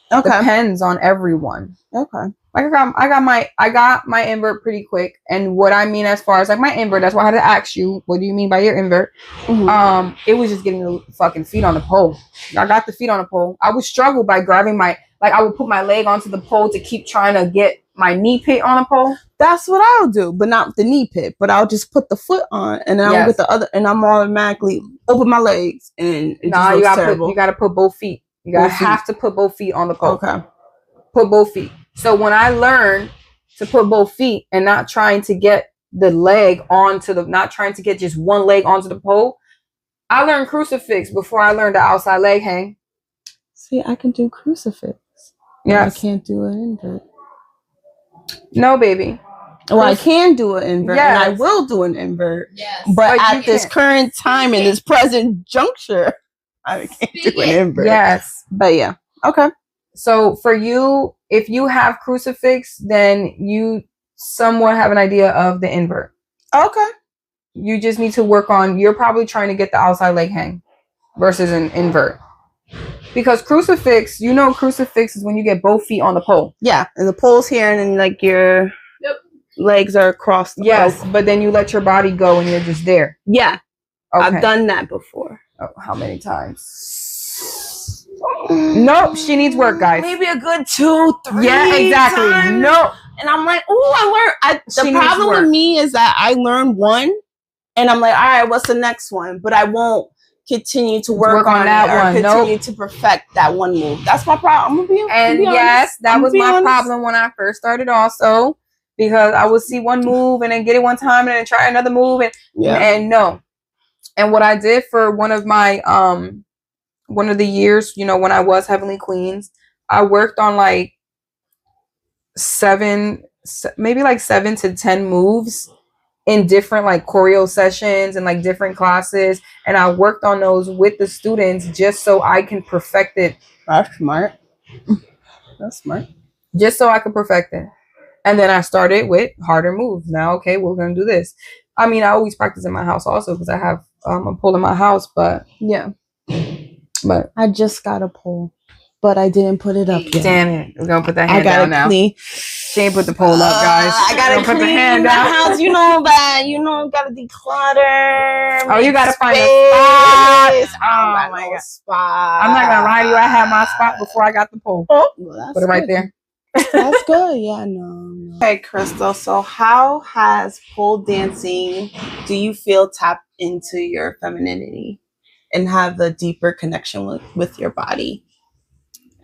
depends on everyone. Okay. Like I got my invert pretty quick, and what I mean as far as like my invert, that's why I had to ask you, what do you mean by your invert? Mm-hmm. It was just getting the fucking feet on the pole. I got the feet on the pole. I would struggle by grabbing I would put my leg onto the pole to keep trying to get my knee pit on the pole. That's what I'll do, but not the knee pit. But I'll just put the foot on, and then I'll get the other, and I'm automatically open my legs, and it you gotta put both feet. You gotta have to put both feet on the pole. Okay. Put both feet. So when I learned to put both feet and not trying to get the leg not trying to get just one leg onto the pole, I learned crucifix before I learned the outside leg hang. See, I can do crucifix. Yes. I can't do an invert. No, baby. Well, I can do an invert, Yes. and I will do an invert. Yes. But at this current time, in this present juncture, I can't do an invert. Yes. But yeah. Okay. So for you, if you have crucifix, then you somewhat have an idea of the invert. Okay. You just need to work on, you're probably trying to get the outside leg hang versus an invert. Because crucifix, crucifix is when you get both feet on the pole. Yeah. And the pole's here, and then like your legs are across the pole. But then you let your body go and you're just there. Yeah. Okay. I've done that before. Oh, how many times? Nope, she needs work, guys. Maybe a good 2, 3. Yeah, exactly. Times. No. And I'm like, I learned. The problem with me is that I learned one, and I'm like, all right, what's the next one? But I won't continue to work on that one. Continue to perfect that one move. That's my problem. I'm gonna be honest. That was my problem when I first started also, because I would see one move and then get it one time and then try another move and no. And what I did for one of my one of the years, when I was Heavenly Queens, I worked on like 7 to 10 moves in different like choreo sessions and like different classes, and I worked on those with the students just so I can perfect it. That's smart. That's smart. Just so I could perfect it. And then I started with harder moves. Now, okay, we're gonna do this. I mean, I always practice in my house also because I have a pole in my house, but but I just got a pole, but I didn't put it up yet. Damn it, we're gonna put that hand down now. She ain't put the pole up, guys. I gotta put the hand down. House, gotta declutter. Oh, you gotta find a spot. Oh my god, spot. I'm not gonna lie to you. I had my spot before I got the pole. Oh, well, put it right there. That's good. Yeah, no. Okay, Crystal. So, how has pole dancing? Do you feel tapped into your femininity and have a deeper connection with your body?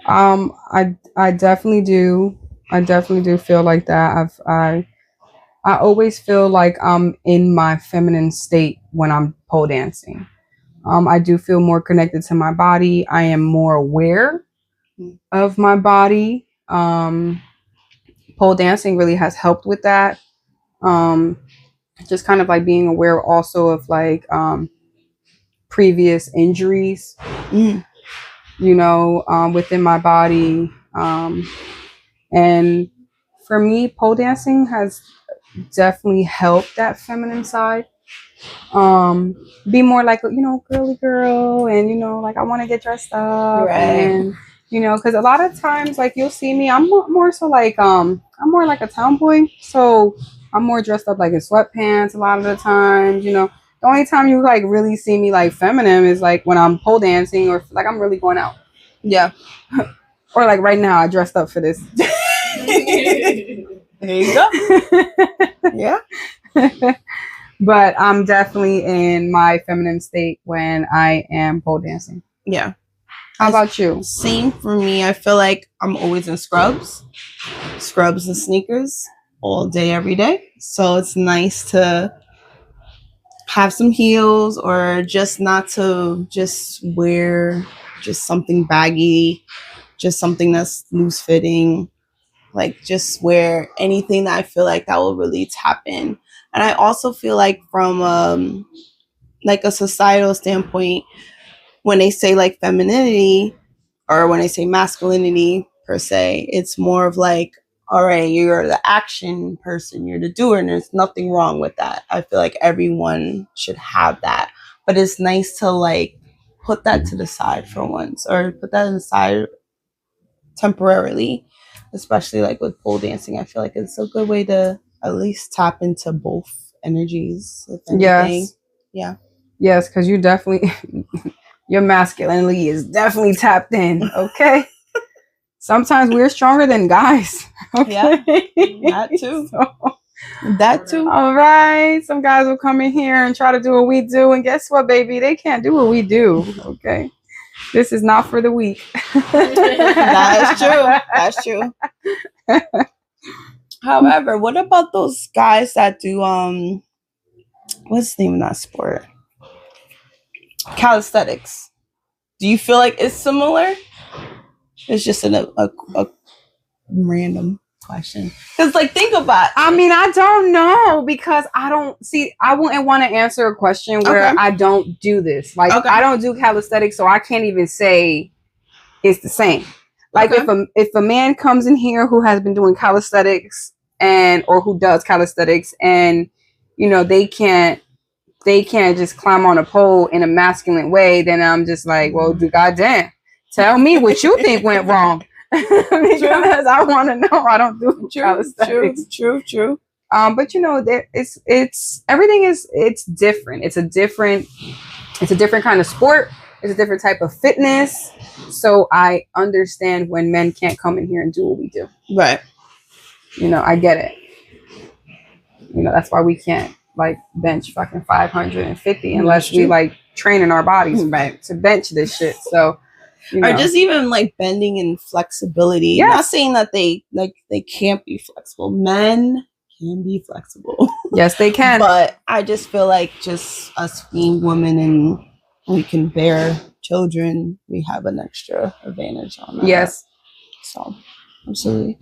I definitely do. I definitely do feel like that. I always feel like I'm in my feminine state when I'm pole dancing. I do feel more connected to my body. I am more aware of my body. Pole dancing really has helped with that. Just kind of like being aware also of like previous injuries, within my body. And for me, pole dancing has definitely helped that feminine side. Be more like, girly girl, and, like I want to get dressed up. Right. And, because a lot of times, like you'll see me, I'm more so like, I'm more like a tomboy. So I'm more dressed up like in sweatpants a lot of the times, The only time you like really see me like feminine is like when I'm pole dancing or like I'm really going out. Yeah. Or like right now I dressed up for this. There you go. Yeah. But I'm definitely in my feminine state when I am pole dancing. Yeah. How about you? Same for me. I feel like I'm always in scrubs and sneakers all day, every day. So it's nice to have some heels or just not to just wear just something baggy, just something that's loose fitting. Like just wear anything that I feel like that will really tap in. And I also feel like from like a societal standpoint, when they say like femininity or when they say masculinity per se, it's more of like, all right, you're the action person, you're the doer, and there's nothing wrong with that. I feel like everyone should have that. But it's nice to like put that to the side for once, or put that aside temporarily, especially like with pole dancing. I feel like it's a good way to at least tap into both energies. If anything. Yes. Yeah. Yes, because you definitely, your masculinity is definitely tapped in. Okay. Sometimes we're stronger than guys. Okay? Yeah. That too. That too. All right. Some guys will come in here and try to do what we do. And guess what, baby? They can't do what we do. Okay. This is not for the weak. That is true. That's true. However, what about those guys that do what's the name of that sport? Calisthenics. Do you feel like it's similar? It's just a random question. Because, like, think about it. I mean, I don't know because I wouldn't want to answer a question where Okay. I don't do this. Like, Okay. I don't do calisthenics, so I can't even say it's the same. Like, Okay. if a man comes in here who has been doing calisthenics or who does calisthenics and, you know, they can't just climb on a pole in a masculine way, then I'm just like, well, goddamn, tell me what you think went wrong. Because I want to know. I don't do calisthenics. True. But you know, it's everything it's different. It's a different kind of sport. It's a different type of fitness. So I understand when men can't come in here and do what we do. Right. You know, I get it. You know, that's why we can't like bench fucking 550 unless we like training our bodies right to bench this shit. So, you know. Or just even like bending and flexibility. Yes. Not saying that they can't be flexible. Men can be flexible. Yes, they can. But I just feel like just us being women and we can bear children, we have an extra advantage on that. Yes. So, absolutely.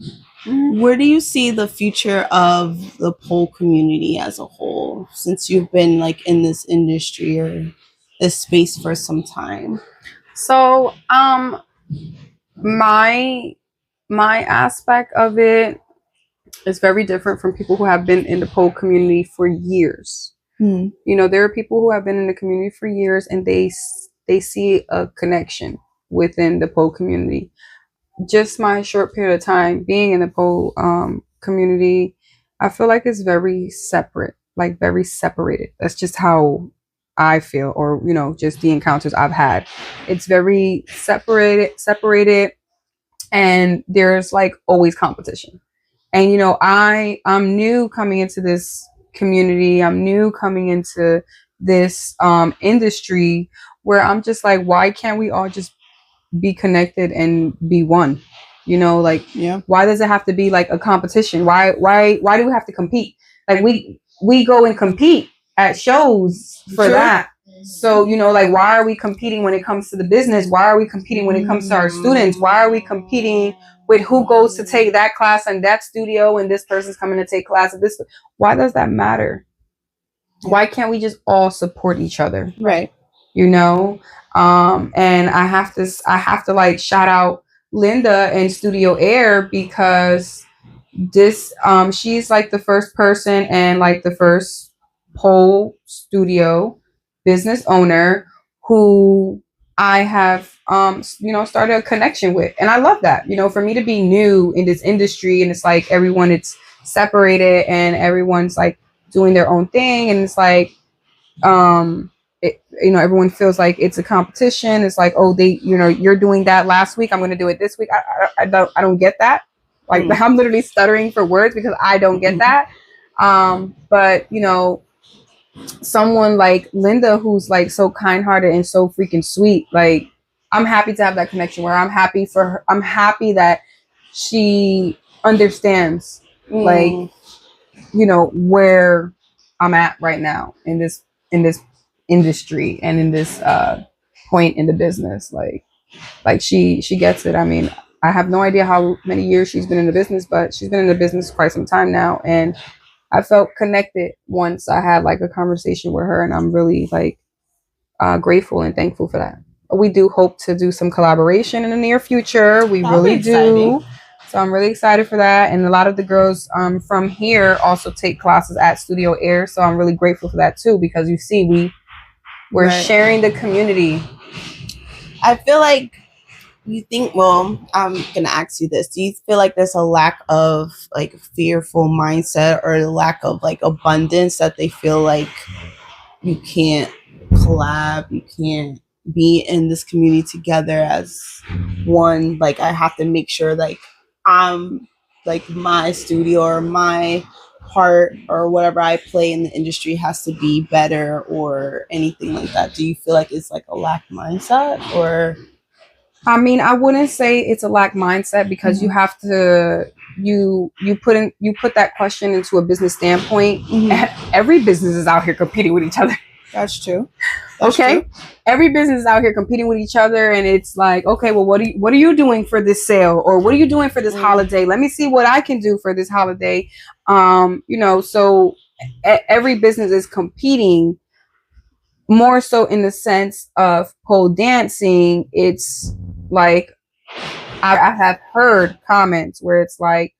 Where do you see the future of the pole community as a whole, since you've been like in this industry or this space for some time? So, my aspect of it is very different from people who have been in the pole community for years. You know, there are people who have been in the community for years and they see a connection within the pole community. Just my short period of time being in the pole community, I feel like it's very separate, like very separated. That's just how I feel, or, you know, just the encounters I've had. It's very separated, and there's like always competition. And, you know, I'm new coming into this community. I'm new coming into this industry where I'm just like, why can't we all just be connected and be one? You know, like, why does it have to be like a competition? Why do we have to compete? Like we go and compete at shows for that. So, you know, like, why are we competing when it comes to the business? Why are we competing when it comes to our students? Why are we competing with who goes to take that class in that studio and this person's coming to take class at this? Why does that matter? Why can't we just all support each other? Right. You know? And I have to like shout out Linda and Studio Air, because this she's like the first person and like the first pole studio business owner who I have you know, started a connection with. And I love that. You know, for me to be new in this industry and it's like it's separated and everyone's like doing their own thing, and it's like you know, everyone feels like it's a competition. It's like, oh, you know, you're doing that last week, I'm going to do it this week. I don't get that. Like, I'm literally stuttering for words because I don't get that. But, you know, someone like Linda, who's like so kind-hearted and so freaking sweet, like, I'm happy to have that connection where I'm happy for her. I'm happy that she understands, like, you know, where I'm at right now in this industry and in this point in the business. Like she gets it. I mean, I have no idea how many years she's been in the business, but she's been in the business quite some time now, and I felt connected once I had like a conversation with her, and I'm really like grateful and thankful for that. We do hope to do some collaboration in the near future. We really do. So I'm really excited for that. And a lot of the girls from here also take classes at Studio Air. So I'm really grateful for that too, because you see, we're sharing the community. I feel like well, I'm going to ask you this. Do you feel like there's a lack of like fearful mindset or a lack of like abundance that they feel like you can't collab, you can't be in this community together as one? Like, I have to make sure like I'm like my studio or my part or whatever I play in the industry has to be better or anything like that. Do you feel like it's like a lack mindset or? I mean, I wouldn't say it's a lack mindset because you have to you put that question into a business standpoint. Every business is out here competing with each other. That's true. That's okay. true. Every business is out here competing with each other, and it's like, okay, well, what are you doing for this sale, or what are you doing for this holiday? Let me see what I can do for this holiday. So every business is competing more so in the sense of pole dancing. It's like I have heard comments where it's like,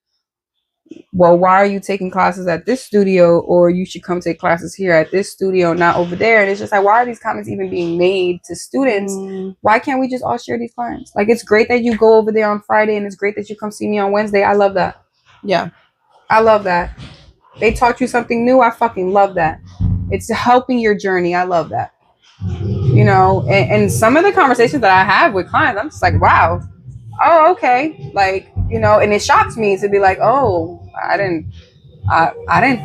well, why are you taking classes at this studio, or you should come take classes here at this studio, not over there? And it's just like, why are these comments even being made to students? Why can't we just all share these clients? Like, it's great that you go over there on Friday, and it's great that you come see me on Wednesday. I love that. Yeah. I love that. They taught you something new. I fucking love that. It's helping your journey. I love that. And some of the conversations that I have with clients, I'm just like, wow. Oh, okay. Like, and it shocks me to be like, oh, I didn't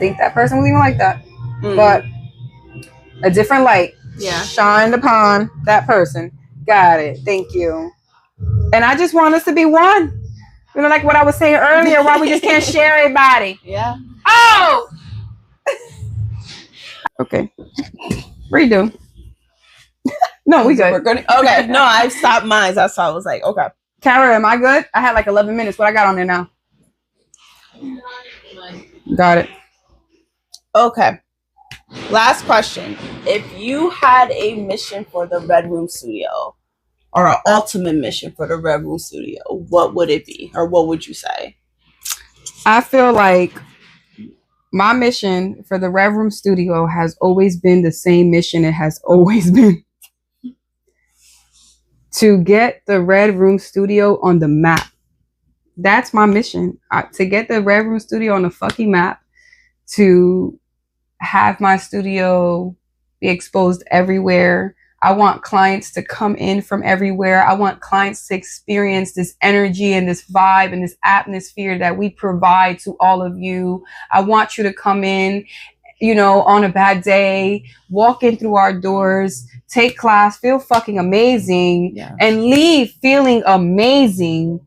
think that person was even like that. But a different light shined upon that person. Got it. Thank you. And I just want us to be one. Like what I was saying earlier, why we just can't share everybody. Yeah. Oh! Okay. Redo. No, we good. We're good. Okay. No, I stopped mine. That's why I was like, okay. Kara, am I good? I had like 11 minutes. What I got on there now? Got it. Okay. Last question. If you had a mission for the Red Room Studio, or an ultimate mission for the Red Room Studio, what would it be? Or what would you say? I feel like my mission for the Red Room Studio has always been the same mission it has always been. To get the Red Room Studio on the map. That's my mission. To get the Red Room Studio on the fucking map. To have my studio be exposed everywhere. I want clients to come in from everywhere. I want clients to experience this energy and this vibe and this atmosphere that we provide to all of you. I want you to come in, on a bad day, walk in through our doors, take class, feel fucking amazing, and leave feeling amazing.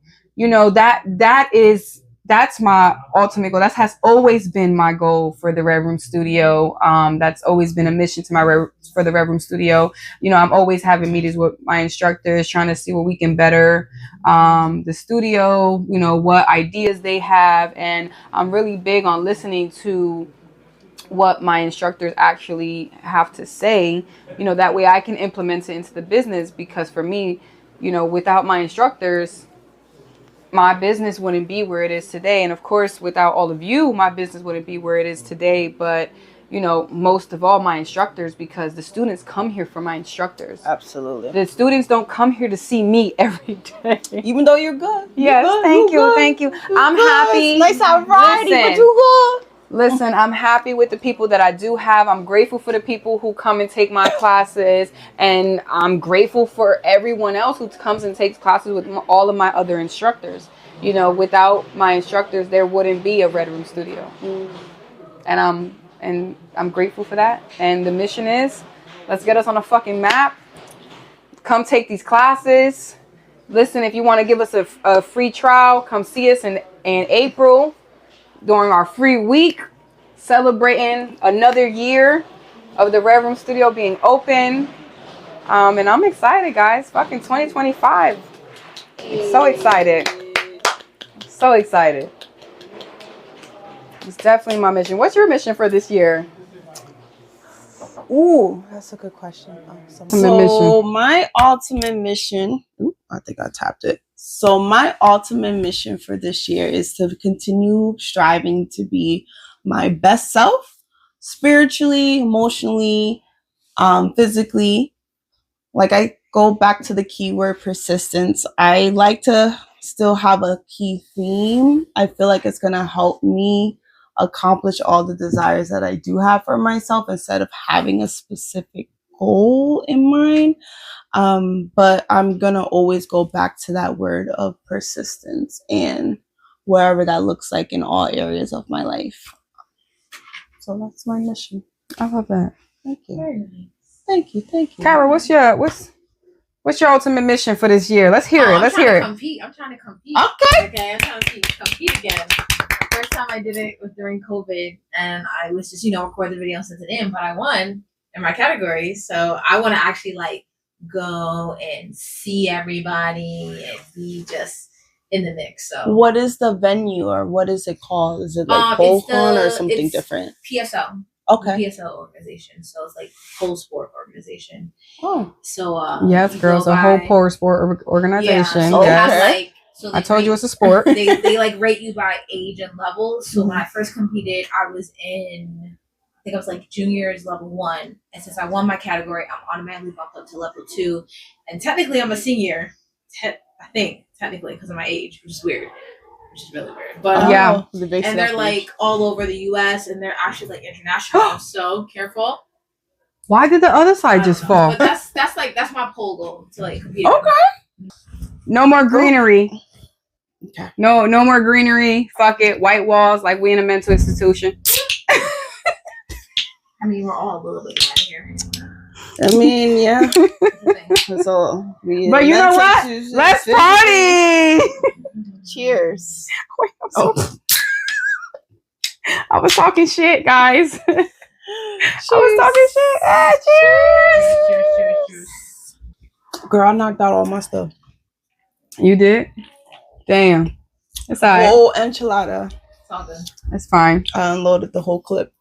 That's my ultimate goal. That has always been my goal for the Red Room Studio. That's always been a mission for the Red Room Studio. I'm always having meetings with my instructors, trying to see what we can better the studio, what ideas they have. And I'm really big on listening to what my instructors actually have to say, that way I can implement it into the business. Because for me, without my instructors, my business wouldn't be where it is today. And of course, without all of you, my business wouldn't be where it is today. But, most of all, my instructors, because the students come here for my instructors. Absolutely. The students don't come here to see me every day. Even though you're good. Yes, thank you. I'm happy. Nice variety, but you good. Listen, I'm happy with the people that I do have. I'm grateful for the people who come and take my classes. And I'm grateful for everyone else who comes and takes classes with all of my other instructors. Without my instructors, there wouldn't be a Red Room Studio. And I'm grateful for that. And the mission is, let's get us on a fucking map. Come take these classes. Listen, if you want to give us a free trial, come see us in April. During our free week, celebrating another year of the Red Room Studio being open. And I'm excited, guys. Fucking 2025. I'm so excited. So excited. It's definitely my mission. What's your mission for this year? Ooh, that's a good question. So my ultimate mission, I think I tapped it. So my ultimate mission for this year is to continue striving to be my best self, spiritually, emotionally, physically. Like, I go back to the keyword persistence. I like to still have a key theme. I feel like it's going to help me accomplish all the desires that I do have for myself instead of having a specific goal in mind. But I'm gonna always go back to that word of persistence, and wherever that looks like in all areas of my life. So that's my mission. I love that. Thank you. Very nice. Thank you. Kara, what's What's your ultimate mission for this year? Let's hear it. Let's hear it. Compete. I'm trying to compete. Okay. I'm trying to compete again. The first time I did it was during COVID, and I was just record the video and send it in, but I won in my category, so I want to actually like go and see everybody and be just in the mix. So what is the venue or what is it called? Is it like PoleCon or something different? PSL. Okay. PSL organization. So it's like pole sport organization. Oh. So yes, girls, a whole pole sport organization. Yeah. So yes. I told you it's a sport. They like rate you by age and level. So when I first competed, I was in, I think I was like juniors level 1. And since I won my category, I'm automatically bumped up to level 2. And technically I'm a senior. I think technically because of my age, which is weird. Which is really weird. But yeah. And they're like all over the US and they're actually like international. So careful. Why did the other side just fall? But that's my pole goal to like compete. Okay. No more greenery. Okay. No more greenery. Fuck it. White walls like we in a mental institution. I mean, we're all a little bit mad here. I mean, yeah. So, but you know what? Let's party. Cheers. Wait, I was talking shit, guys. I was talking shit. Ah, cheers. Girl, I knocked out all my stuff. You did? Damn. It's all right. Whole enchilada. It's all good. It's fine. I unloaded the whole clip.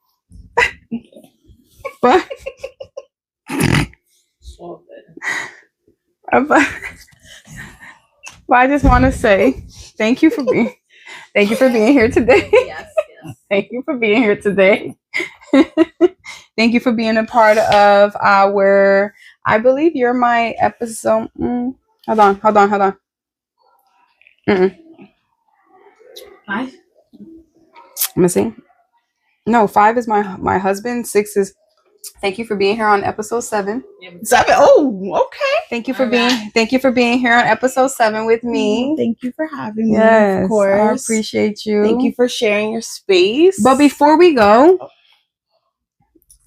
But but I just want to say thank you for being here today. Yes. Thank you for being here today. Thank you for being a part of our, I believe you're my episode. Hold on. 5? Let me see. No, 5 is my husband. 6 is thank you for being here on episode 7. 7. Oh, okay. Thank you for being here on episode 7 with me. Thank you for having me. Yes, of course. I appreciate you. Thank you for sharing your space. But before we go,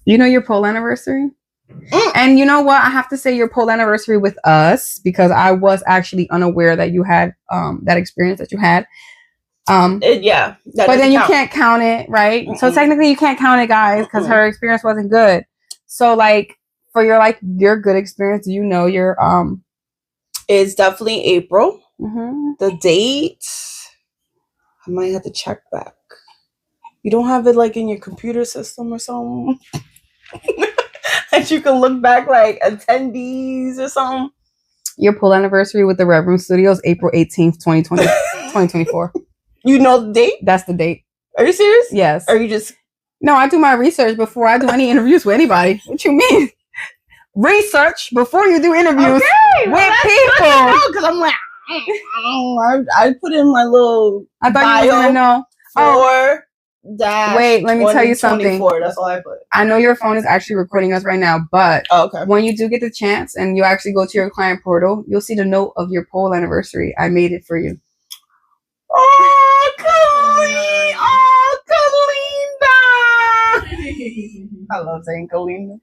you know your pole anniversary? And you know what? I have to say your pole anniversary with us because I was actually unaware that you had that experience that you had. Yeah. But then you can't count it, right? Mm-mm. So technically you can't count it, guys, because her experience wasn't good. So like for your good experience, you know your it's definitely April. Mm-hmm. The date, I might have to check back. You don't have it like in your computer system or something that you can look back like attendees or something. Your pole anniversary with the Red Room Studios, April 18th, 2024. You know the date? That's the date. Are you serious? Yes. Or you just... No, I do my research before I do any interviews with anybody. What you mean? Research before you do interviews with people. Because I'm like, I put in my little I thought you were going to know. Wait, let me tell you something. That's all I put. I know your phone is actually recording us right now, but when you do get the chance and you actually go to your client portal, you'll see the note of your pole anniversary. I made it for you. Oh, Kalinda! Oh, Kalinda! I love saying Kalinda.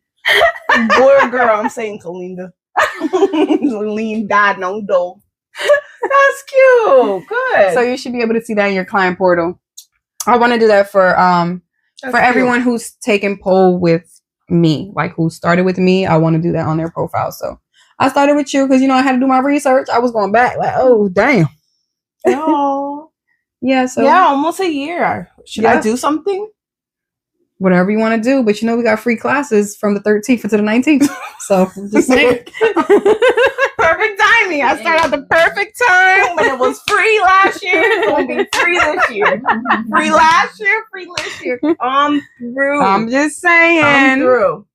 Boy or girl, I'm saying Kalinda. Kalinda, no dough. That's cute. Good. So you should be able to see that in your client portal. I want to do that for everyone who's taken pole with me, like who started with me. I want to do that on their profile. So I started with you because I had to do my research. I was going back like, oh damn. No. Yeah. So almost a year. Should I do something? Whatever you want to do, but we got free classes from the 13th to the 19th. So just saying. Perfect timing. I started at the perfect time when it was free last year. It's going to be free this year. Free last year, free this year. I'm through. I'm just saying. I'm through.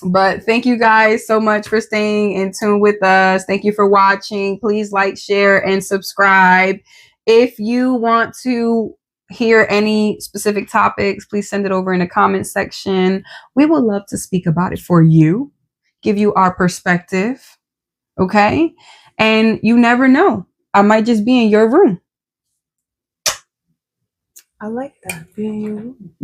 But thank you guys so much for staying in tune with us. Thank you for watching. Please like, share, and subscribe. If you want to hear any specific topics, please send it over in the comment section. We would love to speak about it for you, give you our perspective. Okay? And you never know. I might just be in your room. I like that. Be in your room.